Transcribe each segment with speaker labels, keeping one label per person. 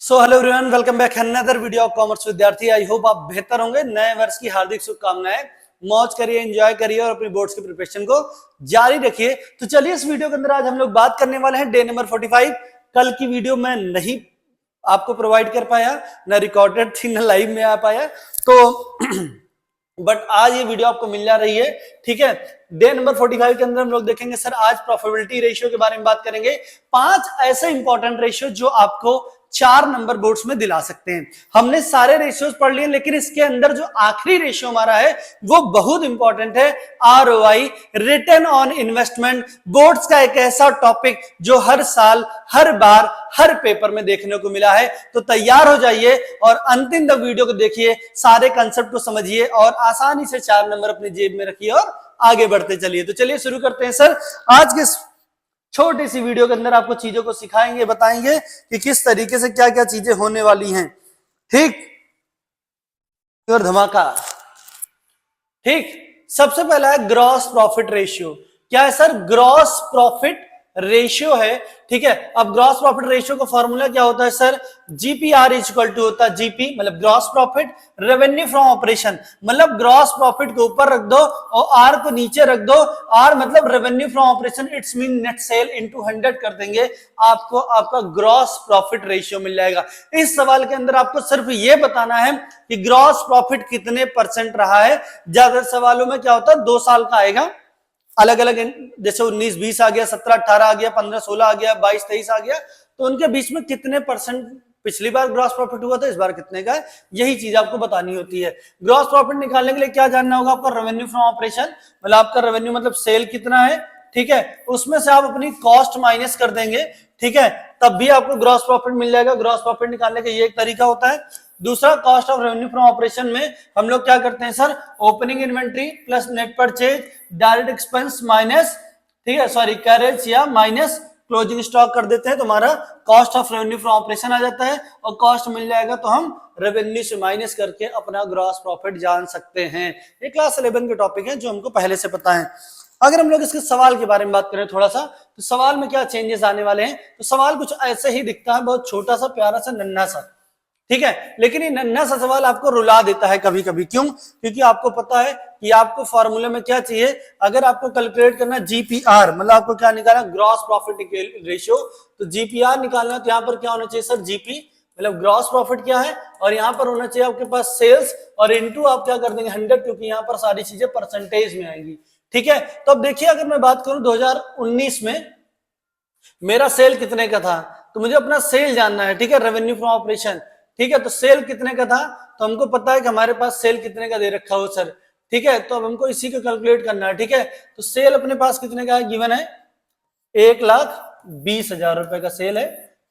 Speaker 1: So hello everyone, welcome back another video of commerce विद्यार्थी। I hope आप बेहतर होंगे। नए वर्ष की हार्दिक शुभकामनाएं। मौज करिए, एंजॉय करिए और अपनी बोर्ड्स की प्रिपरेशन को जारी रखिए। तो चलिए, इस वीडियो के अंदर आज हम लोग बात करने वाले हैं डे नंबर 45। कल की वीडियो मैं नहीं आपको प्रोवाइड कर पाया, न रिकॉर्डेड थी न लाइव में आ पाया, तो बट आज ये वीडियो आपको मिल जा रही है। ठीक है, डे नंबर 45 के अंदर हम लोग देखेंगे सर आज प्रॉफिटेबिलिटी रेशियो के बारे में बात करेंगे। 5 ऐसे इंपॉर्टेंट रेशियो जो आपको 4 नंबर बोर्ड्स में दिला सकते हैं। हमने सारे रेशियोज पढ़ लिए, लेकिन इसके अंदर जो आखिरी रेशियो हमारा है वो बहुत इंपॉर्टेंट है, ROI, return on investment. Boards का एक ऐसा टॉपिक जो हर साल, हर बार, हर पेपर में देखने को मिला है। तो तैयार हो जाइए और अंतिम तक वीडियो को देखिए, सारे कंसेप्ट को समझिए और आसानी से 4 नंबर अपनी जेब में रखिए और आगे बढ़ते चलिए। तो चलिए शुरू करते हैं सर। आज के छोटी सी वीडियो के अंदर आपको चीजों को सिखाएंगे, बताएंगे कि किस तरीके से क्या क्या चीजें होने वाली हैं। ठीक, और धमाका। ठीक, सबसे पहला है ग्रॉस प्रॉफिट रेशियो। क्या है सर? ग्रॉस प्रॉफिट रेशियो है। ठीक है, अब ग्रॉस प्रॉफिट रेशियो का फॉर्मूला क्या होता है sir? GPR is equal to होता है जीपी मतलब gross profit, revenue from operation मतलब ग्रॉस प्रॉफिट को ऊपर रख दो और आर को नीचे रख दो। आर मतलब revenue from operation, it's mean net cell into 100 कर देंगे, आपको आपका ग्रॉस प्रॉफिट रेशियो मिल जाएगा। इस सवाल के अंदर आपको सिर्फ ये बताना है कि ग्रॉस प्रॉफिट कितने % रहा है। ज्यादा सवालों में क्या होता है 2 साल का आएगा, अलग अलग, जैसे 19-20 आ गया, 17-18 आ गया, 15-16 आ गया, 22-23 आ गया, तो उनके बीच में कितने % पिछली बार ग्रॉस प्रॉफिट हुआ था, इस बार कितने का है, यही चीज आपको बतानी होती है। ग्रॉस प्रॉफिट निकालने के लिए क्या जानना होगा आपका? रेवेन्यू फ्रॉम ऑपरेशन मतलब आपका रेवेन्यू मतलब सेल कितना है। ठीक है, उसमें से आप अपनी कॉस्ट माइनस कर देंगे। ठीक है, तब भी आपको ग्रॉस प्रॉफिट मिल जाएगा। ग्रॉस प्रॉफिट निकालने का ये एक तरीका होता है। दूसरा, cost of revenue from operation में हम लोग क्या करते हैं sir? Opening inventory plus net purchase, direct expense minus, ठीक है सॉरी, कैरेज या माइनस क्लोजिंग स्टॉक कर देते हैं, तो हमारा cost of revenue from operation आ जाता है और कॉस्ट मिल जाएगा तो हम रेवेन्यू से माइनस करके अपना ग्रॉस प्रॉफिट जान सकते हैं। ये क्लास 11 के टॉपिक है जो हमको पहले से पता है। अगर हम लोग इसके सवाल के बारे में बात करें थोड़ा सा, तो सवाल में क्या चेंजेस आने वाले हैं, तो सवाल कुछ ऐसे ही दिखता है, बहुत छोटा सा, प्यारा सा, नन्हा सा। ठीक है, लेकिन ये नन्हा सा सवाल आपको रुला देता है कभी कभी। क्यों? क्योंकि आपको पता है कि आपको फॉर्मूले में क्या चाहिए। अगर आपको कैलकुलेट करना जीपीआर मतलब आपको क्या निकालना, ग्रॉस प्रॉफिट रेशियो, तो जीपीआर निकालना, तो यहाँ पर क्या होना चाहिए सर? जीपी मतलब ग्रॉस प्रॉफिट क्या है, और यहाँ पर होना चाहिए आपके पास सेल्स, और इनटू आप क्या कर देंगे 100, क्योंकि यहाँ पर सारी चीजें परसेंटेज में आएंगी। ठीक है, तो अब देखिए, अगर मैं बात करूं 2019 में मेरा सेल कितने का था, तो मुझे अपना सेल जानना है। ठीक है, रेवेन्यू फ्रॉम ऑपरेशन। ठीक है, तो सेल कितने का था, तो हमको पता है कि हमारे पास सेल कितने का दे रखा हो सर। ठीक है, तो अब हमको इसी को कैलकुलेट करना है। ठीक है, तो सेल अपने पास कितने का है, गिवन है 1,20,000 रुपए का सेल है।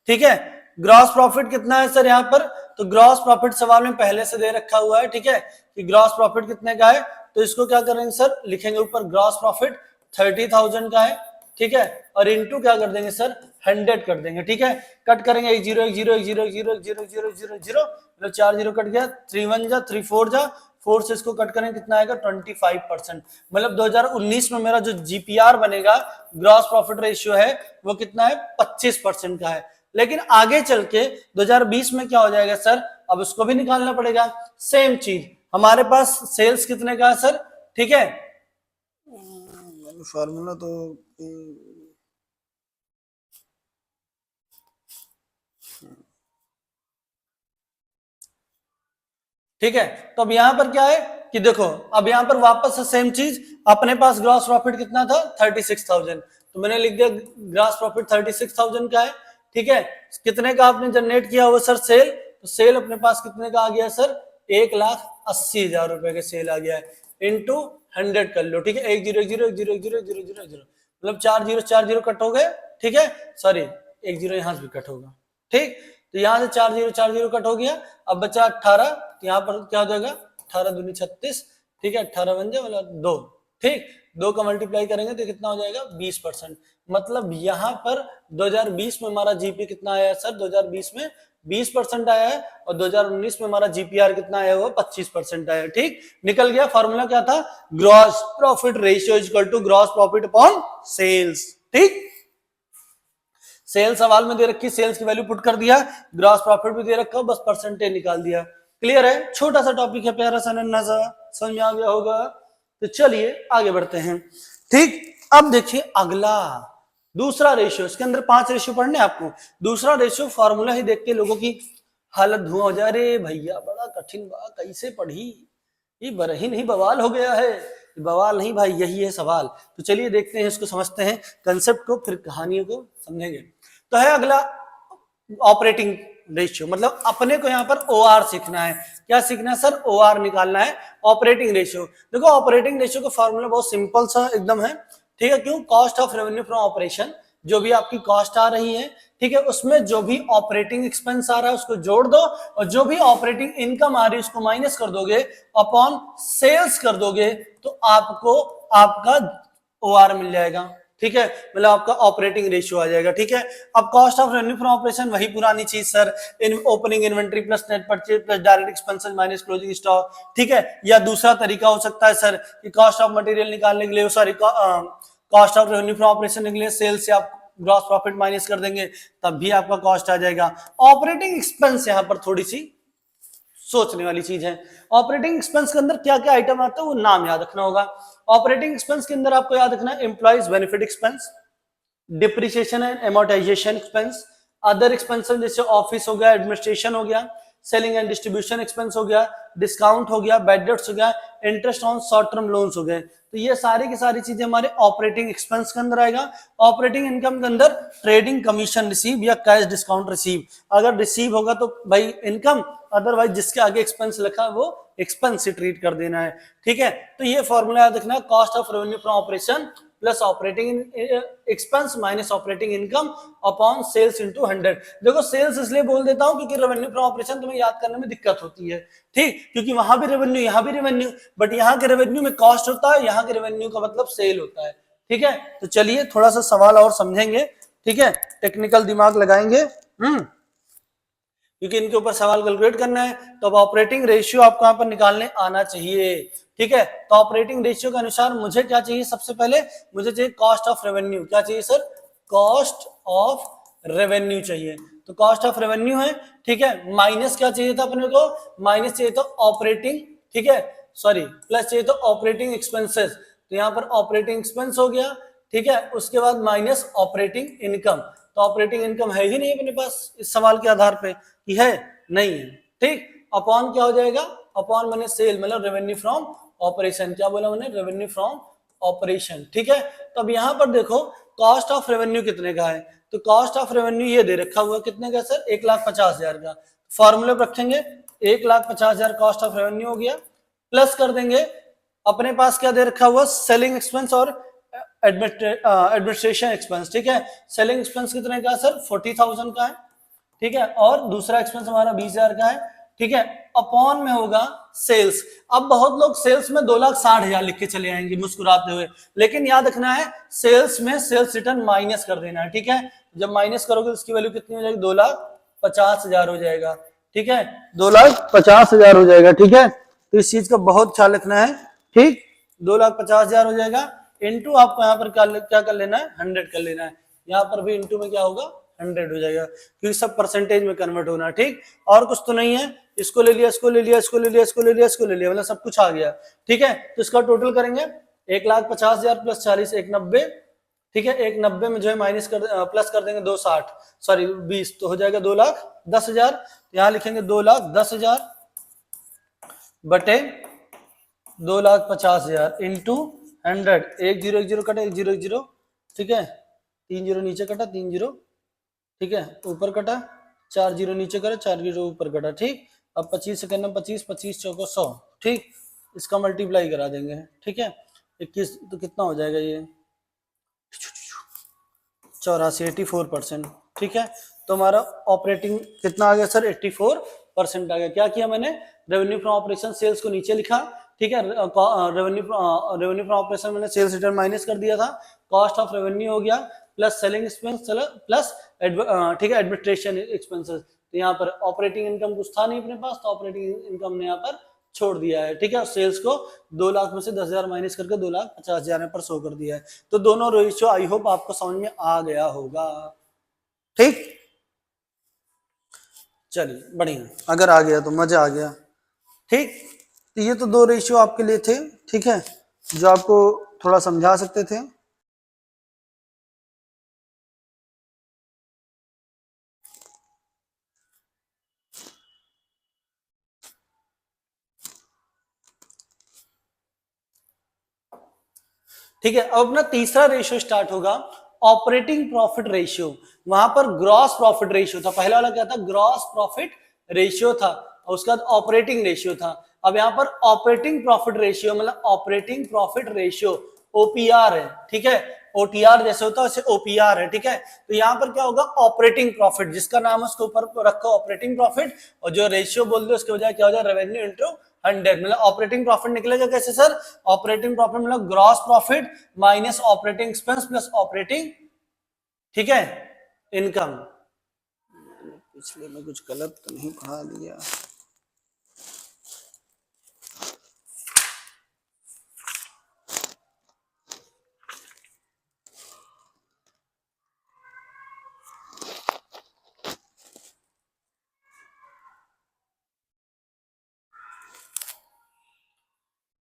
Speaker 1: ठीक है, ग्रॉस प्रॉफिट कितना है सर यहाँ पर, तो ग्रॉस प्रॉफिट सवाल में पहले से दे रखा हुआ है। ठीक है, कि ग्रॉस प्रॉफिट कितने का है, तो इसको क्या करेंगे सर, लिखेंगे ऊपर ग्रॉस प्रॉफिट 30,000 का है। ठीक है, और इनटू क्या कर देंगे सर, 100 कर देंगे। ठीक है, कट करेंगे 1 0 1 0 1 0 0 0 0 0 0 मतलब 4 0 कट गया, 3 1 जा 3 4 जा 4 से इसको कट करेंगे, कितना आएगा 25%। मतलब 2019 में मेरा जो जीपीआर बनेगा, ग्रॉस प्रॉफिट रेशियो है, वो कितना है 25% का है। लेकिन आगे चल के 2020 में क्या हो जाएगा सर, अब उसको भी निकालना पड़ेगा। सेम चीज, हमारे पास सेल्स कितने का है सर? ठीक है, फॉर्मूला तो ठीक है, तो अब यहां पर क्या है कि देखो, अब यहां पर वापस से सेम चीज, अपने पास ग्रॉस प्रॉफिट कितना था 36,000, तो मैंने लिख दिया ग्रॉस प्रॉफिट 36,000 का है। ठीक है, कितने का आपने जनरेट किया वो सर सेल, तो सेल अपने पास कितने का आ गया सर, 1,80,000 रुपए का सेल आ गया है, इनटू 100 कर लो। ठीक है, 1 0 1 0 1 0 1 0 0 0 0 मतलब 4 0 4 0 कट हो गए। ठीक है, सॉरी 1 0 यहां से भी कट होगा। ठीक, तो यहां से 4 0 4 0 कट हो गया, अब बचा 18, तो यहाँ पर क्या हो जाएगा 18 दूनी 36। ठीक है, 18 बन जाए मतलब 2। ठीक, 2 का मल्टीप्लाई करेंगे तो कितना हो जाएगा 20%। मतलब यहाँ पर 2020 में हमारा जीपी कितना आया है सर, 2020 में 20% आया है, और 2019 में हमारा जीपीआर कितना आया हुआ 25% आया है। ठीक, निकल गया। फॉर्मूला क्या था, gross profit ratio is equal to gross profit upon sales. ठीक, सेल्स सवाल में दे रखी, सेल्स की वैल्यू पुट कर दिया, ग्रॉस प्रॉफिट भी दे रखा, बस परसेंटेज निकाल दिया। क्लियर है, छोटा सा टॉपिक है, प्यारा सा नन्हा सा, समझ में आ गया होगा। तो चलिए आगे बढ़ते हैं। ठीक, अब देखिए अगला दूसरा रेशियो, इसके अंदर 5 रेशियो पढ़ने आपको। दूसरा रेशियो फॉर्मूला ही देख के लोगों की हालत धुआं हो जा रही, भैया बड़ा कठिन बा, कैसे पढ़ी, ये बरही नहीं बवाल हो गया है। बवाल नहीं भाई, यही है सवाल। तो चलिए देखते हैं, इसको समझते हैं कंसेप्ट को, फिर कहानियों को समझेंगे। तो है अगला ऑपरेटिंग रेशियो, मतलब अपने को यहाँ पर ओआर सीखना है। क्या सीखना है सर? ओआर निकालना है, ऑपरेटिंग रेशियो। देखो ऑपरेटिंग रेशियो का फॉर्मूला बहुत सिंपल सा एकदम है, ठीक है। क्यों? Cost of revenue from operation, जो भी आपकी कॉस्ट आ रही है, ठीक है, उसमें जो भी ऑपरेटिंग एक्सपेंस आ रहा है उसको जोड़ दो, और जो भी ऑपरेटिंग इनकम आ रही है उसको माइनस कर दोगे, अपॉन सेल्स कर दोगे, तो आपको आपका ओआर मिल जाएगा। ठीक है, मतलब आपका ऑपरेटिंग रेशियो आ जाएगा। ठीक है, अब cost of revenue from operation वही पुरानी चीज सर, इन opening inventory plus net purchase plus direct expenses minus closing stock. ठीक है, या दूसरा तरीका हो सकता है सर कि कॉस्ट ऑफ मटेरियल निकालने के लिए, sorry cost of revenue from operation के लिए सेल्स से आप ग्रॉस प्रॉफिट माइनस कर देंगे, तब भी आपका कॉस्ट आ जाएगा। ऑपरेटिंग एक्सपेंस यहाँ पर थोड़ी सी सोचने वाली चीज है। ऑपरेटिंग एक्सपेंस के अंदर क्या क्या आइटम आता है वो नाम याद रखना होगा। ऑपरेटिंग एक्सपेंस के अंदर आपको याद रखना है employees benefit expense, depreciation and amortisation expense, other expenses जैसे ऑफिस हो गया, एडमिनिस्ट्रेशन हो गया, सेलिंग एंड डिस्ट्रीब्यूशन एक्सपेंस हो गया, डिस्काउंट हो गया, बैड डेट्स हो गया, interest on short term loans हो गए। तो ये सारी की सारी चीजें हमारे ऑपरेटिंग एक्सपेंस के अंदर आएगा। ऑपरेटिंग इनकम के अंदर ट्रेडिंग कमीशन रिसीव या कैश डिस्काउंट रिसीव, अगर रिसीव होगा तो भाई इनकम, अदरवाइज जिसके आगे एक्सपेंस लिखा है वो एक्सपेंस से ट्रीट कर देना है। ठीक है, तो ये फॉर्मूला याद रखना है, cost of revenue from operation plus operating expense minus operating income upon sales into 100। देखो सेल्स इसलिए बोल देता हूं क्योंकि रेवेन्यू फ्रॉम ऑपरेशन तुम्हें याद करने में दिक्कत होती है, ठीक, क्योंकि वहां भी रेवेन्यू यहाँ भी रेवेन्यू, बट यहाँ के रेवेन्यू में कॉस्ट होता है, यहाँ के रेवेन्यू का मतलब सेल होता है। ठीक है, तो चलिए थोड़ा सा सवाल और समझेंगे। ठीक है, टेक्निकल दिमाग लगाएंगे, क्योंकि इनके ऊपर सवाल कैलकुलेट करना है। तो अब ऑपरेटिंग रेशियो आपको यहाँ पर निकालने आना चाहिए। ठीक है, तो ऑपरेटिंग रेशियो के अनुसार मुझे क्या चाहिए? सबसे पहले मुझे चाहिए कॉस्ट ऑफ रेवेन्यू। क्या चाहिए सर? कॉस्ट ऑफ रेवेन्यू चाहिए। तो कॉस्ट ऑफ रेवेन्यू है, ठीक है, माइनस क्या चाहिए था अपने को? माइनस चाहिए था ऑपरेटिंग, ठीक है, सॉरी प्लस चाहिए था ऑपरेटिंग एक्सपेंसेस। तो यहाँ पर ऑपरेटिंग एक्सपेंस हो गया, ठीक है, उसके बाद माइनस ऑपरेटिंग इनकम। तो ऑपरेटिंग इनकम है ही नहीं अपने पास इस सवाल के आधार पे कि है, नहीं है। ठीक, अपॉन क्या हो जाएगा? अपॉन मैंने सेल, मतलब रेवेन्यू फ्रॉम ऑपरेशन। क्या बोला मैंने? Revenue from operation. ठीक है, तो अब यहां पर देखो कॉस्ट ऑफ रेवेन्यू कितने का है, तो कॉस्ट ऑफ रेवेन्यू ये दे रखा हुआ कितने का सर? 1,50,000 का। फॉर्मूले पर रखेंगे 1,50,000 कॉस्ट ऑफ रेवेन्यू हो गया, प्लस कर देंगे अपने पास क्या दे रखा हुआ? सेलिंग एक्सपेंस और एडमिनिस्ट्रेशन एक्सपेंस। ठीक है, सेलिंग एक्सपेंस कितने का सर? 40,000 का है। ठीक है, और दूसरा एक्सपेंस हमारा 20,000 का है। ठीक है, अपॉन में होगा सेल्स। अब बहुत लोग सेल्स में 2,60,000 लिख के चले आएंगे मुस्कुराते हुए, लेकिन याद रखना है सेल्स में सेल्स रिटर्न माइनस कर देना है। ठीक है, जब माइनस करोगे उसकी वैल्यू कितनी हो जाएगी? 2,50,000 हो जाएगा। ठीक है, 2,50,000 हो जाएगा। ठीक है, तो इस चीज का बहुत ख्याल रखना है। ठीक, 2,50,000 हो जाएगा, इंटू आपको यहाँ पर क्या कर लेना है? 100 कर लेना है। यहाँ पर भी इंटू में क्या होगा? 100 हो जाएगा, क्योंकि सब परसेंटेज में कन्वर्ट होना। ठीक, और कुछ तो नहीं है, इसको ले लिया, इसको ले लिया, इसको ले लिया, इसको ले लिया, इसको ले लिया, मतलब सब कुछ आ गया। ठीक है, तो इसका टोटल करेंगे 1,50,000 प्लस 40 190। ठीक है, 190 में जो है माइनस कर प्लस कर देंगे 260, सॉरी 20, तो हो जाएगा 2,10,000। यहाँ लिखेंगे 2,10,000 बटे 2,50,000 इंटू 100। 1 0 1 0 कटा, 1 0 1 0। ठीक है, 3 0 नीचे कटा, 3 0, ठीक है, ऊपर कटा, 4 0 नीचे करा, 4 0 ऊपर कटा। ठीक, अब 25 से करना 25, 25 चौको 100। ठीक, इसका मल्टीप्लाई करा देंगे। ठीक है, 21, तो कितना हो जाएगा ये? 84, 84%। ठीक है, तो हमारा ऑपरेटिंग कितना आ गया सर? 84% आ गया। क्या किया मैंने? रेवेन्यू फ्रॉम ऑपरेशन सेल्स को नीचे लिखा। ठीक है, रेवेन्यू फ्रॉम ऑपरेशन मैंने सेल्स रिटर्न माइनस कर दिया था, कॉस्ट ऑफ रेवेन्यू हो गया, प्लस सेलिंग एक्सपेंस प्लस ठीक है एडमिनिस्ट्रेशन एक्सपेंसेस। तो यहाँ पर ऑपरेटिंग इनकम कुछ था नहीं अपने पास, तो ऑपरेटिंग इनकम ने यहाँ पर छोड़ दिया है। ठीक है, सेल्स को 2 लाख में से 10,000 माइनस करके 2,50,000 पर शो कर दिया है। तो दोनों रेशियो आई होप आपको समझ में आ गया होगा। ठीक, चलिए बढ़िया, अगर आ गया तो मजा आ गया। ठीक, तो ये तो दो रेशियो आपके लिए थे, ठीक है, जो आपको थोड़ा समझा सकते थे। ठीक है, अब अपना तीसरा रेशियो स्टार्ट होगा, ऑपरेटिंग प्रॉफिट रेशियो। वहां पर ग्रॉस प्रॉफिट रेशियो था, पहला वाला क्या था, ग्रॉस प्रॉफिट रेशियो था, और उसके बाद ऑपरेटिंग रेशियो था। अब यहाँ पर ऑपरेटिंग प्रॉफिट रेशियो मतलब ऑपरेटिंग प्रॉफिट रेशियो ओपीआर है, ठीक है, ओटीआर जैसे होता है वैसे ओपीआर है, ठीक है। तो यहाँ पर क्या होगा, ऑपरेटिंग प्रॉफिट, जिसका नाम है उसके ऊपर रखो ऑपरेटिंग प्रॉफिट, और जो रेशियो बोल दो उसके बजाय क्या हो जाए, रेवेन्यू इंटू 100, मतलब ऑपरेटिंग प्रॉफिट निकलेगा कैसे सर, ऑपरेटिंग प्रॉफिट मतलब gross profit minus operating expense plus operating, ठीक है, इनकम। पिछले में कुछ गलत तो नहीं पढ़ा दिया।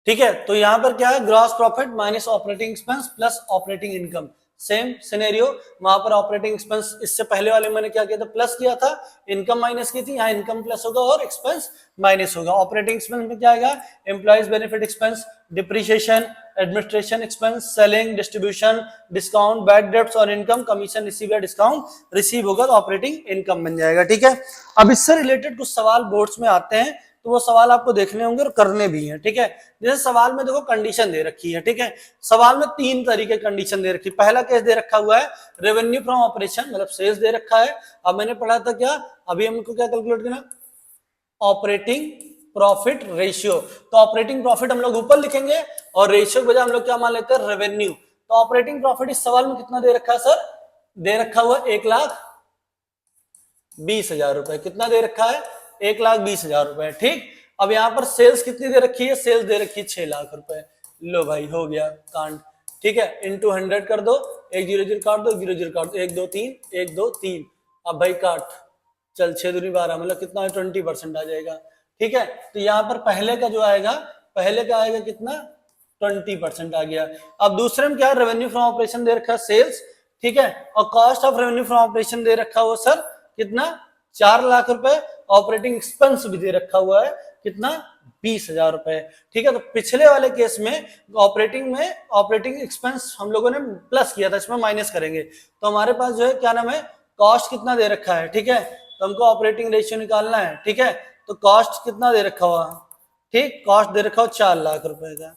Speaker 1: ठीक है, तो यहां पर क्या है, gross profit minus operating expense plus operating income. Same scenario, वहां पर ऑपरेटिंग एक्सपेंस इससे पहले वाले मैंने क्या किया था, प्लस किया था, इनकम माइनस की थी, यहाँ इनकम प्लस होगा और एक्सपेंस माइनस होगा। ऑपरेटिंग एक्सपेंस में क्या आएगा, employees benefit expense, depreciation, administration expense, selling, distribution, discount, bad debts और इनकम, कमीशन रिसीव या डिस्काउंट रिसीव होगा तो ऑपरेटिंग इनकम बन जाएगा। ठीक है, अब इससे रिलेटेड कुछ सवाल बोर्ड्स में आते हैं, तो वो सवाल आपको देखने होंगे और करने भी हैं। ठीक है, जैसे सवाल में देखो कंडीशन दे रखी है, ठीक है, सवाल में तीन तरीके कंडीशन दे रखी है। पहला केस दे रखा हुआ है रेवेन्यू फ्रॉम ऑपरेशन, मतलब सेल्स दे रखा है। अब मैंने पढ़ा था क्या, अभी हमको क्या कैलकुलेट करना, ऑपरेटिंग प्रॉफिट रेशियो। तो ऑपरेटिंग प्रॉफिट हम लोग ऊपर लिखेंगे और रेशियो के बजाय हम लोग क्या मान लेते हैं, रेवेन्यू। तो ऑपरेटिंग प्रॉफिट इस सवाल में कितना दे रखा है सर, दे रखा हुआ 1,20,000 रुपए। कितना दे रखा है, 1,20,000 रुपए। ठीक, अब यहां पर सेल्स कितनी दे रखी है, सेल्स दे रखी है 6 लाख रुपए। लो भाई हो गया कांड, ठीक है, इंटू 100 कर दो, 1 0 0 काट दो, 0 0 काट दो, 1 2 3 1 2 3, अब भाई काट, चल 6 दूनी 12, मतलब कितना 20% आ जाएगा। ठीक है, तो यहाँ पर पहले का जो आएगा, पहले का आएगा कितना, 20% आ गया। अब दूसरे में क्या है, रेवेन्यू फ्रॉम ऑपरेशन दे रखा है सेल्स, ठीक है, और cost of revenue from operation दे रखा हुआ सर कितना, 4 लाख रुपए। ऑपरेटिंग एक्सपेंस भी दे रखा हुआ है कितना, 20,000 रुपए। ठीक है, तो पिछले वाले केस में ऑपरेटिंग एक्सपेंस हम लोगों ने प्लस किया था, इसमें माइनस करेंगे। तो हमारे पास जो है क्या नाम है, कॉस्ट कितना दे रखा है, ठीक है, तो हमको ऑपरेटिंग रेशियो निकालना है। ठीक है, तो कॉस्ट कितना दे रखा हुआ, ठीक, कॉस्ट दे रखा हो 4 लाख रुपए का।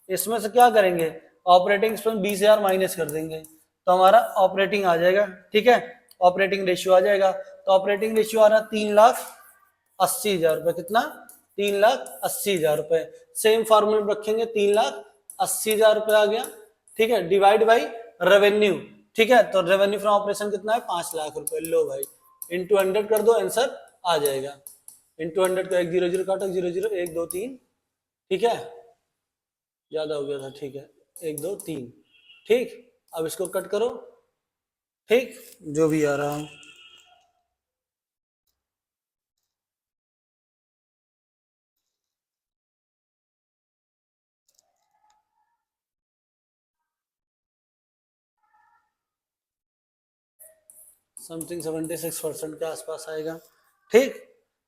Speaker 1: इसमें से क्या करेंगे, ऑपरेटिंग एक्सपेंस 20,000 माइनस कर देंगे, तो हमारा ऑपरेटिंग आ जाएगा। ठीक है, ऑपरेटिंग रेशियो आ जाएगा, तो ऑपरेटिंग रेशियो आ रहा 3,80,000 रुपए। कितना, 3,80,000 रुपए। सेम फॉर्मूला में रखेंगे, 3,80,000 रुपए आ गया। ठीक है, डिवाइड बाई रेवेन्यू। ठीक है, तो रेवेन्यू फ्रॉम ऑपरेशन कितना है, 5 लाख रुपए। लो भाई इंटू 100 कर दो, आंसर आ जाएगा। इंटू 100 का 1 0 0 काटो, 0 0 1 2 3, ठीक है, ज्यादा हो गया था, ठीक है, 1 2 3, ठीक, अब इसको कट करो, ठीक, जो भी आ रहा है। समथिंग 76% के आसपास आएगा। ठीक,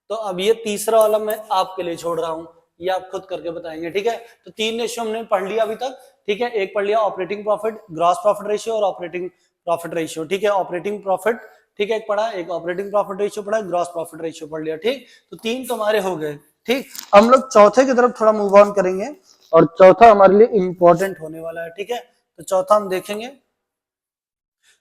Speaker 1: तो अब ये तीसरा वाला मैं आपके लिए छोड़ रहा हूं, ये आप खुद करके बताएंगे। ठीक है, तो 3 रेशियो हमने पढ़ लिया अभी तक। ठीक है, एक पढ़ लिया operating profit, gross profit ratio और ऑपरेटिंग प्रॉफिट रेशियो। ठीक है, ऑपरेटिंग प्रॉफिट, ठीक है, एक पढ़ा, एक ऑपरेटिंग प्रॉफिट रेशियो पढ़ा, ग्रॉस प्रॉफिट रेशियो पढ़ लिया। ठीक, तो 3 तो हमारे हो गए। ठीक, हम लोग चौथे की तरफ थोड़ा मूव ऑन करेंगे, और चौथा हमारे लिए इंपॉर्टेंट होने वाला है। ठीक है, तो चौथा हम देखेंगे,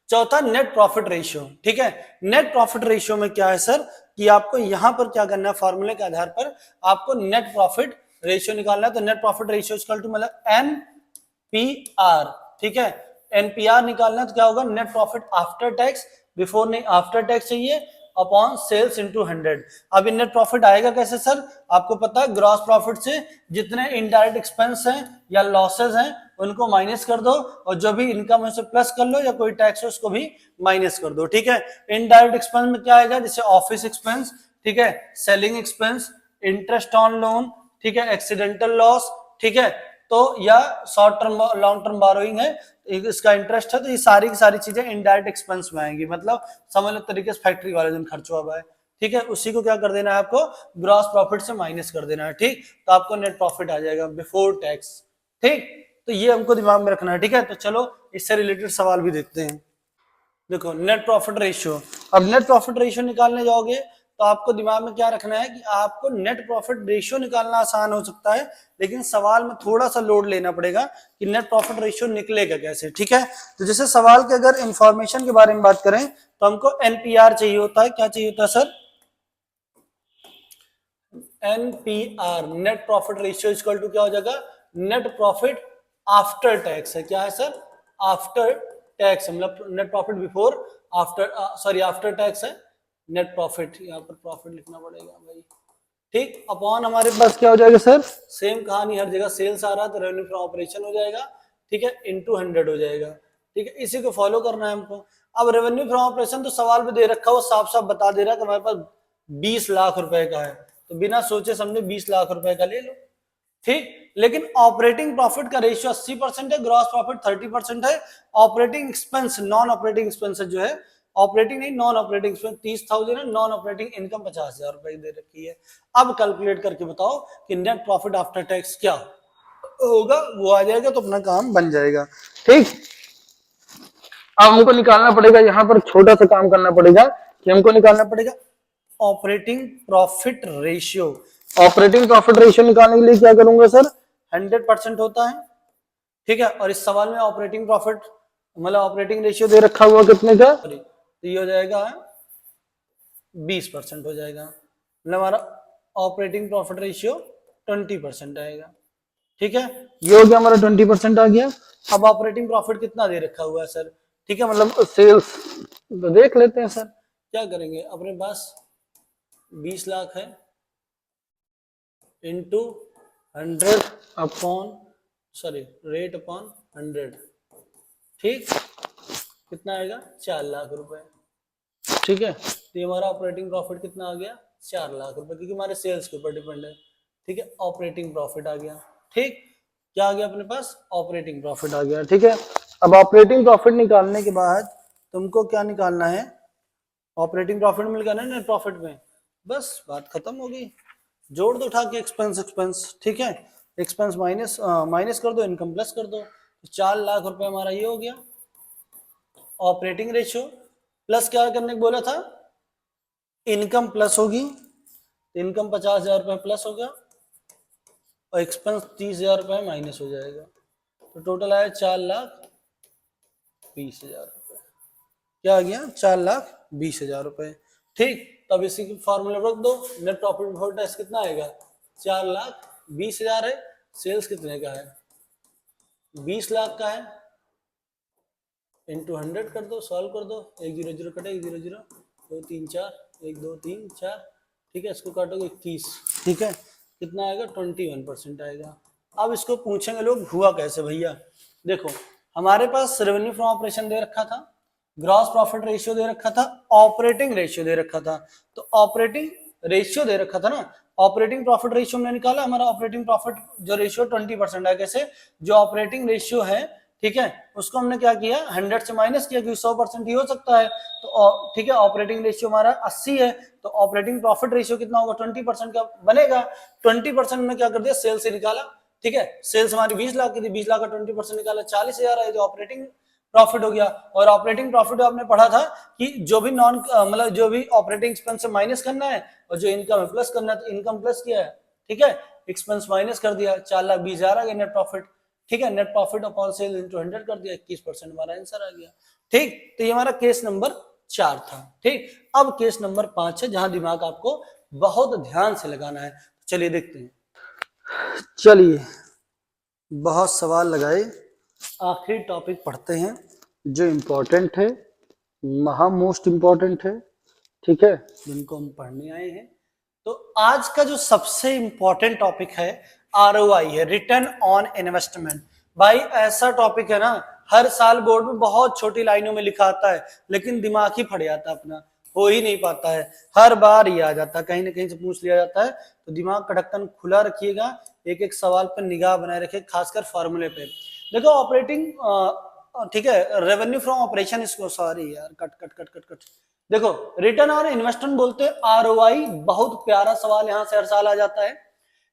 Speaker 1: चौथा नेट प्रॉफिट रेशियो। ठीक है, नेट प्रॉफिट रेशियो में क्या है सर, कि आपको यहां पर क्या करना है, फॉर्मूले के आधार पर आपको नेट प्रॉफिट रेशियो निकालना है। तो net profit ratio equal to मतलब एनपीआर। ठीक है, एनपीआर निकालना है, तो क्या होगा, net profit after tax, before नहीं आफ्टर टैक्स चाहिए, अपॉन सेल्स इनटू 100। अब इन नेट प्रॉफिट आएगा कैसे सर, आपको पता है ग्रॉस प्रॉफिट से जितने इनडायरेक्ट एक्सपेंस हैं या लॉसेस हैं उनको माइनस कर दो और जो भी इनकम है उसे प्लस कर लो या कोई टैक्स है उसको भी माइनस कर दो, ठीक है। इनडायरेक्ट एक्सपेंस में क्या आएगा, जैसे ऑफिस एक्सपेंस, ठीक है, selling expense, interest on loan, ठीक है, एक्सीडेंटल लॉस, ठीक है, तो या short term long term borrowing है, इसका इंटरेस्ट है, तो ये सारी की सारी चीजें इनडायरेक्ट एक्सपेंस में आएंगी, मतलब समझ लो तरीके से फैक्ट्री वाले दिन खर्च हुआ है, ठीक है, उसी को क्या कर देना है आपको ग्रॉस प्रॉफिट से माइनस कर देना है, ठीक, तो आपको नेट प्रॉफिट आ जाएगा बिफोर टैक्स, ठीक, तो ये हमको दिमाग में रखना है, ठीक है। तो चलो इससे रिलेटेड सवाल भी देखते हैं। देखो नेट प्रॉफिट रेशियो, अब नेट प्रॉफिट रेशियो निकालने जाओगे तो आपको दिमाग में क्या रखना है कि आपको नेट प्रॉफिट रेशियो निकालना आसान हो सकता है, लेकिन सवाल में थोड़ा सा लोड लेना पड़ेगा कि नेट प्रॉफिट रेशियो निकलेगा कैसे, ठीक है। तो जैसे सवाल के अगर इंफॉर्मेशन के बारे में बात करें तो हमको एनपीआर चाहिए होता है, क्या चाहिए होता है sir, NPR, net profit ratio equal to क्या हो जाएगा, नेट प्रॉफिट आफ्टर टैक्स है, क्या है सर, आफ्टर टैक्स, मतलब net profit before after, sorry after tax है नेट प्रॉफिट, यहाँ पर प्रॉफिट लिखना पड़ेगा भाई, ठीक, अपॉन हमारे पास क्या हो जाएगा सर, सेम कहानी हर जगह सेल्स आ रहा है तो रेवेन्यू फ्रॉम ऑपरेशन हो जाएगा, ठीक है, इनटू 100 हो जाएगा, ठीक है, इसी को फॉलो करना है हमको। अब रेवेन्यू फ्रॉम ऑपरेशन तो सवाल में दे रखा हो, साफ साफ बता दे रहा है कि हमारे पास 20 लाख रुपए का है, तो बिना सोचे समझे 20 लाख रुपए का ले लो, ठीक, लेकिन ऑपरेटिंग प्रॉफिट का रेशियो 80% है, ग्रॉस प्रॉफिट 30% है, operating expense non operating expense जो है, ऑपरेटिंग नहीं नॉन ऑपरेटिंग एक्सपेंस 30,000 है, नॉन ऑपरेटिंग इनकम 50,000 रुपए दे रखी है। अब कैलकुलेट करके बताओ कि नेट प्रॉफिट आफ्टर टैक्स क्या होगा, वो आ जाएगा तो अपना काम बन जाएगा, ठीक। अब हमको निकालना पड़ेगा, यहाँ पर छोटा सा काम करना पड़ेगा कि हमको निकालना पड़ेगा operating profit ratio. Operating profit ratio निकालने के लिए क्या करूंगा सर, 100% होता है, ठीक है, और इस सवाल में ऑपरेटिंग प्रॉफिट मतलब ऑपरेटिंग रेशियो दे रखा हुआ कितने का, तो ये हो जाएगा 20% हो जाएगा, मतलब हमारा ऑपरेटिंग प्रॉफिट रेशियो 20% आएगा, ठीक है, ये हो गया हमारा 20% आ गया। अब ऑपरेटिंग प्रॉफिट कितना दे रखा हुआ है सर, ठीक है, मतलब सेल्स तो देख लेते हैं सर, क्या करेंगे, अपने पास 20 लाख है into 100 upon sorry rate upon 100, ठीक, कितना आएगा 4 लाख रुपए, ठीक है, तो ये हमारा ऑपरेटिंग प्रॉफिट कितना आ गया 4 लाख रुपए, क्योंकि हमारे सेल्स के ऊपर डिपेंड है, ठीक है, ऑपरेटिंग प्रॉफिट आ गया, ठीक, क्या आ गया अपने पास ऑपरेटिंग प्रॉफिट आ गया, ठीक है। अब ऑपरेटिंग प्रॉफिट निकालने के बाद तुमको क्या निकालना है, ऑपरेटिंग प्रॉफिट मिल गया ना नेट प्रॉफिट में, बस बात खत्म हो गई, जोड़ दो उठा के एक्सपेंस एक्सपेंस, ठीक है, एक्सपेंस माइनस माइनस कर दो, इनकम प्लस कर दो, तो 4 लाख रुपए हमारा ये हो गया ऑपरेटिंग रेशियो, प्लस क्या करने को बोला था, इनकम प्लस होगी, इनकम 50,000 रुपए प्लस हो गया और एक्सपेंस 30,000 रुपए माइनस हो जाएगा, तो टोटल आया 4,20,000 रुपए, क्या आ गया 4,20,000 रुपए, ठीक, तब इसी की फॉर्मूला रख दो, नेट प्रॉफिट बिफोर टैक्स कितना आएगा 4,20,000 है, सेल्स कितने का है 20 लाख का है, इंटू 100 कर दो, सॉल्व कर दो, 1 0 0 कटे 1 0 0 2 3 4 1 2 3 4, ठीक है, इसको काटोगे 21, ठीक है, कितना आएगा 21% आएगा। अब इसको पूछेंगे लोग हुआ कैसे भैया, देखो हमारे पास रेवेन्यू फ्रॉम ऑपरेशन दे रखा था, ग्रॉस प्रॉफिट रेशियो दे रखा था, ऑपरेटिंग रेशियो दे रखा था, तो ऑपरेटिंग रेशियो दे रखा था ना, ऑपरेटिंग प्रॉफिट रेशियो हमने निकाला, हमारा ऑपरेटिंग प्रॉफिट जो रेशियो 20% है, कैसे, जो ऑपरेटिंग रेशियो है, ठीक है, उसको हमने क्या किया 100 से माइनस किया, क्योंकि 100% ही हो सकता है, तो ठीक है, ऑपरेटिंग रेशियो हमारा 80 है, तो ऑपरेटिंग प्रॉफिट रेशियो कितना होगा 20% का बनेगा, 20% में क्या कर दिया सेल्स से निकाला, ठीक है, सेल्स हमारी 20 लाख की थी, 20 लाख का 20% निकाला 40,000 है, जो ऑपरेटिंग प्रॉफिट हो गया, और ऑपरेटिंग प्रॉफिट आपने पढ़ा था कि जो भी नॉन मतलब जो भी ऑपरेटिंग एक्सपेंस से माइनस करना है और जो इनकम है प्लस करना है, तो इनकम प्लस किया है, ठीक है, एक्सपेंस माइनस कर दिया, 4,20,000 आ गया नेट प्रॉफिट, ठीक है, net profit upon sale into 100 कर दिया, 21% हमारा आंसर आ गया, ठीक, तो ये हमारा केस नंबर 4 था, ठीक। अब केस नंबर 5 है, जहां दिमाग आपको बहुत ध्यान से लगाना है, चलिए देखते हैं, चलिए बहुत सवाल लगाए, आखिरी टॉपिक पढ़ते हैं जो इम्पोर्टेंट है, महा मोस्ट इम्पोर्टेंट है, ठीक है, जिनको हम पढ़ने आए हैं। तो आज का जो सबसे इंपॉर्टेंट टॉपिक है ROI है, रिटर्न ऑन इन्वेस्टमेंट। भाई ऐसा टॉपिक है ना, हर साल बोर्ड में बहुत छोटी लाइनों में लिखा आता है, लेकिन दिमाग ही फट जाता है अपना, हो ही नहीं पाता है, हर बार ये आ जाता है, कहीं ना कहीं से पूछ लिया जाता है। तो दिमाग का ढक्कन खुला रखिएगा, एक एक सवाल पर निगाह बनाए रखिए, खासकर फॉर्मूले पे। देखो ऑपरेटिंग, ठीक है, रेवेन्यू फ्रॉम ऑपरेशन, इसको सॉरी यार, cut cut cut cut cut. देखो रिटर्न ऑन इन्वेस्टमेंट बोलते हैं, आरओआई, बहुत प्यारा सवाल यहाँ से हर साल आ जाता है।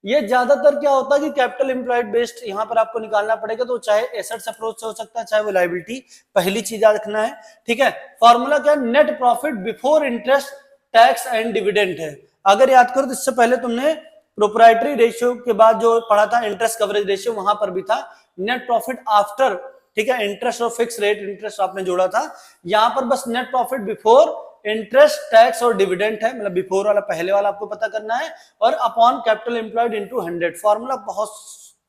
Speaker 1: ये ज्यादातर क्या होता है कि कैपिटल एम्प्लॉयड बेस्ड यहाँ पर आपको निकालना पड़ेगा, तो चाहे एसेट्स अप्रोच से हो सकता है, चाहे वो लायबिलिटी, पहली चीज याद रखना है। ठीक है, फॉर्मूला क्या, net profit before interest tax and dividend है। अगर याद करो तो इससे पहले तुमने प्रोप्राइटरी रेशियो के बाद जो पढ़ा था इंटरेस्ट कवरेज रेशियो, वहां पर भी था नेट प्रॉफिट आफ्टर, ठीक है, इंटरेस्ट और फिक्स रेट इंटरेस्ट आपने जोड़ा था। यहां पर बस net profit before interest tax और डिविडेंड है, मतलब बिफोर वाला पहले वाला आपको पता करना है, और upon capital employed into 100। Formula बहुत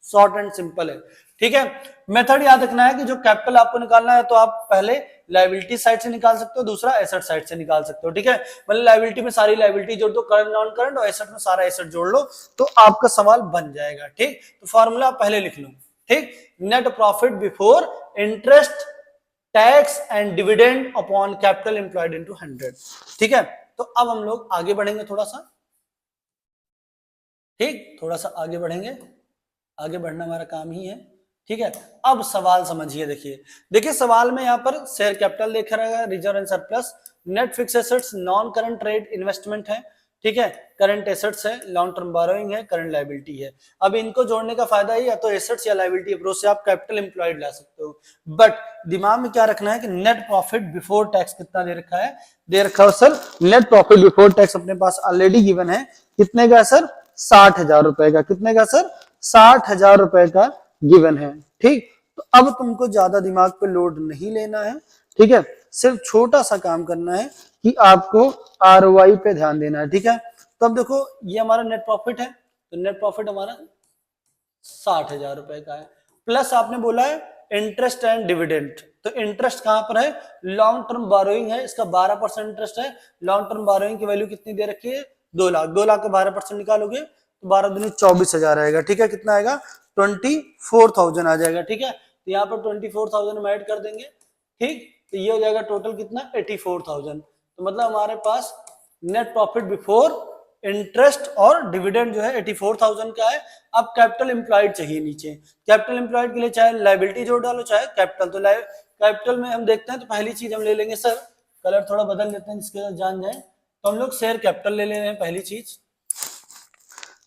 Speaker 1: शॉर्ट एंड सिंपल है। ठीक है, मेथड याद रखना है कि जो कैपिटल आपको निकालना है तो आप पहले लायबिलिटी साइड से निकाल सकते हो, दूसरा एसेट साइड से निकाल सकते हो। ठीक है, मतलब लायबिलिटी में सारी लायबिलिटी जोड़ दो, करंट नॉन करंट, और एसेट में सारा एसेट जोड़ लो, तो आपका सवाल बन जाएगा। ठीक, तो फॉर्मूला आप पहले लिख लो। ठीक, net profit before interest tax and dividend upon capital employed into 100। ठीक है, तो अब हम लोग आगे बढ़ेंगे थोड़ा सा। ठीक, थोड़ा सा आगे बढ़ेंगे, आगे बढ़ना हमारा काम ही है। ठीक है, अब सवाल समझिए, देखिए देखिए सवाल में यहाँ पर शेयर कैपिटल देखा रहेगा, reserve and surplus, net fix assets, non current trade investment है, ठीक है, करंट एसेट्स है, लॉन्ग टर्म बोरोइंग है, करंट लायबिलिटी है। अब इनको जोड़ने का फायदा ही, या तो एसेट्स या लायबिलिटी अप्रोच से आप कैपिटल एम्प्लॉयड ला सकते हो, बट दिमाग में क्या रखना है कि नेट प्रॉफिट बिफोर टैक्स कितना दे रखा है, दे रखा है sir, net profit before tax अपने पास ऑलरेडी गिवन है, कितने का सर, 60,000 रुपए का, कितने का सर, 60,000 रुपए का गिवन है। ठीक, तो अब तुमको ज्यादा दिमाग पे लोड नहीं लेना है, ठीक है, सिर्फ छोटा सा काम करना है कि आपको आरओआई पे ध्यान देना है। ठीक है, तो अब देखो ये हमारा नेट प्रॉफिट है, तो नेट प्रॉफिट हमारा 60,000 रुपए का है, प्लस आपने बोला है इंटरेस्ट एंड डिविडेंड, तो इंटरेस्ट कहां पर है, लॉन्ग टर्म बोरोइंग है, इसका 12% इंटरेस्ट है, लॉन्ग टर्म बोरोइंग की वैल्यू कितनी दे रखी है, 2 लाख, 2 लाख का 12% निकालोगे तो 12 दूनी 24,000 आएगा। ठीक है, कितना आएगा, 24,000 आ जाएगा। ठीक है, तो यहाँ पर 24,000 हम ऐड कर देंगे। ठीक, तो ये हो जाएगा टोटल कितना, 84,000। तो मतलब हमारे पास नेट प्रॉफिट बिफोर इंटरेस्ट और डिविडेंड जो है 84,000 का है। अब कैपिटल एम्प्लॉयड चाहिए नीचे, कैपिटल एम्प्लॉयड के लिए चाहे लायबिलिटी जोड़ डालो चाहे कैपिटल, तो कैपिटल में हम देखते हैं, तो पहली चीज हम ले लेंगे सर, कलर थोड़ा बदल लेते हैं जिसके जान जाए, तो हम लोग शेयर कैपिटल ले ले रहे हैं पहली चीज।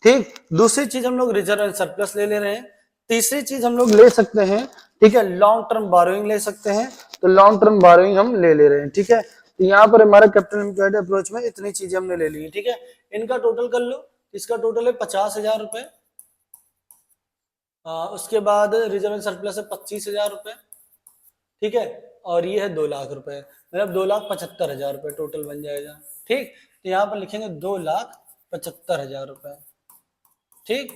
Speaker 1: ठीक, दूसरी चीज हम लोग रिजर्व एंड सरप्लस ले ले रहे हैं, तीसरी चीज हम लोग ले सकते हैं, ठीक है, लॉन्ग टर्म बोरोइंग ले सकते हैं, तो लॉन्ग टर्म बोरोइंग हम ले ले रहे हैं। ठीक है, तो यहाँ पर हमारा कैपिटल एम्प्लॉयड अप्रोच में इतनी चीजें हमने ले ली है। ठीक है, इनका टोटल कर लो, इसका टोटल है 50,000 रुपए, उसके बाद रिजर्व एंड सरप्लस है 25,000 रुपए, ठीक है, और ये है 2 लाख रुपए, मतलब 2,75,000 रुपए टोटल बन जाएगा। ठीक, तो यहाँ पर लिखेंगे 2,75,000 रुपए, ठीक,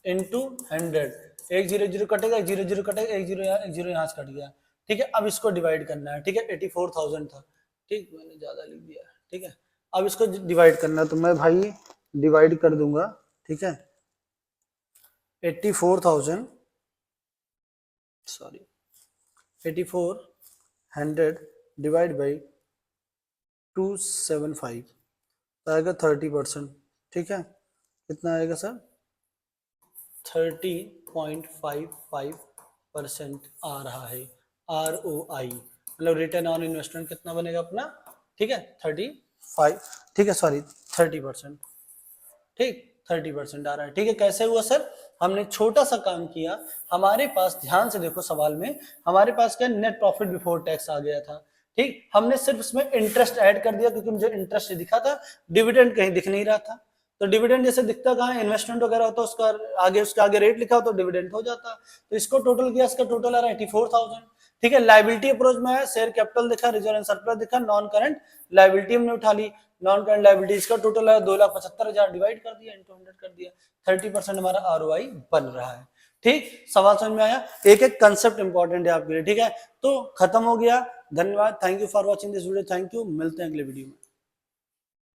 Speaker 1: इंटू 100, एक जीरो जीरो कटेगा, एक जीरो जीरो कटेगा, एक जीरो यहाँ से कट गया। ठीक है, अब इसको डिवाइड करना है। ठीक है, 84,000 था, ठीक, मैंने ज्यादा लिख दिया। ठीक है, अब इसको डिवाइड करना है, तो मैं भाई डिवाइड कर दूंगा। ठीक है, 84,000, सॉरी 8400 डिवाइड बाई 275, तो आएगा 30%। ठीक है, कितना आएगा सर, 30.55% आ रहा है ROI, मतलब रिटर्न ऑन इन्वेस्टमेंट कितना बनेगा अपना, ठीक है, 35, ठीक है, सॉरी 30%, ठीक, 30% आ रहा है। ठीक है, कैसे हुआ सर, हमने छोटा सा काम किया, हमारे पास ध्यान से देखो सवाल में, हमारे पास क्या नेट प्रॉफिट बिफोर टैक्स आ गया था। ठीक, हमने सिर्फ इसमें इंटरेस्ट ऐड कर दिया, क्योंकि मुझे इंटरेस्ट दिखा था, डिविडेंड कहीं दिख नहीं रहा था, तो डिविडेंड जैसे दिखता कहाँ है, इन्वेस्टमेंट वगैरह होता उसका आगे, उसके आगे रेट लिखा हो तो डिविडेंड हो जाता, तो इसको टोटल किया, इसका टोटल आ रहा है 84,000। ठीक है, लायबिलिटी अप्रोच में है, शेयर कैपिटल दिखा, रिजर्व एंड सरप्लस दिखा, नॉन करंट लायबिलिटी हमने उठा ली, नॉन करंट लायबिलिटी इसका टोटल है 2,75,000, डिवाइड कर दिया, इंटू 100 कर दिया, 30% हमारा ROI बन रहा है। ठीक, सवाल समझ में आया, एक एक कंसेप्ट इंपॉर्टेंट है आपके लिए। ठीक है, तो खत्म हो गया, धन्यवाद, thank you for watching this video, thank you, मिलते हैं अगले वीडियो में।